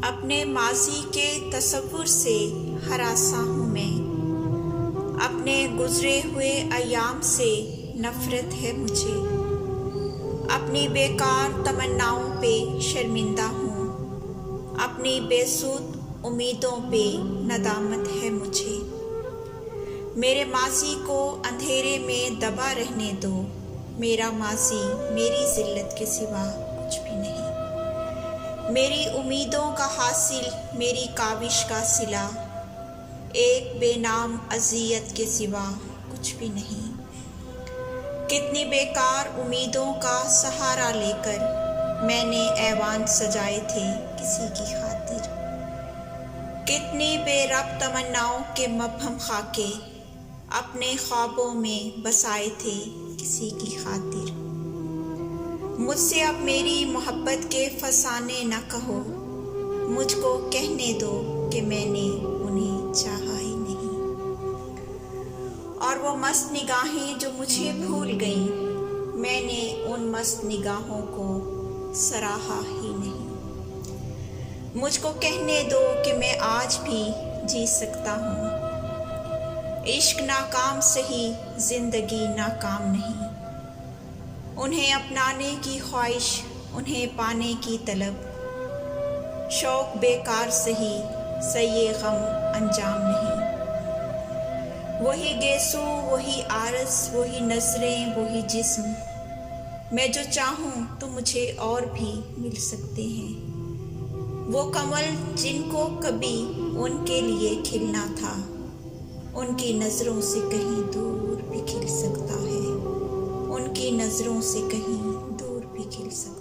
अपने माजी के तसव्वुर से हरासा हूँ मैं। अपने गुजरे हुए अयाम से नफरत है मुझे। अपनी बेकार तमन्नाओं पे शर्मिंदा हूँ। अपनी बेसुध उम्मीदों पे नदामत है मुझे। मेरे माजी को अंधेरे में दबा रहने दो। मेरा माजी मेरी जिल्लत के सिवा कुछ भी नहीं। मेरी उम्मीदों का हासिल, मेरी काविश का सिला, एक बेनाम अज़ियत के सिवा कुछ भी नहीं। कितनी बेकार उम्मीदों का सहारा लेकर मैंने ऐवान सजाए थे किसी की खातिर। कितनी बेरब तमन्नाओं के मबहम खाके अपने ख्वाबों में बसाए थे किसी की खातिर। मुझसे अब मेरी मोहब्बत के फसाने न कहो। मुझको कहने दो कि मैंने उन्हें चाहा ही नहीं। और वो मस्त निगाहें जो मुझे भूल गईं, मैंने उन मस्त निगाहों को सराहा ही नहीं। मुझको कहने दो कि मैं आज भी जी सकता हूँ। इश्क नाकाम सही, जिंदगी नाकाम नहीं। उन्हें अपनाने की ख्वाहिश, उन्हें पाने की तलब, शौक बेकार सही, सही गम अंजाम नहीं। वही गेसू, वही आरस, वही नजरें, वही जिस्म। मैं जो चाहूँ तो मुझे और भी मिल सकते हैं। वो कमल जिनको कभी उनके लिए खिलना था, उनकी नज़रों से कहीं दूर भी खिल सकता है। उनकी नज़रों से कहीं दूर भी खिल सकता है।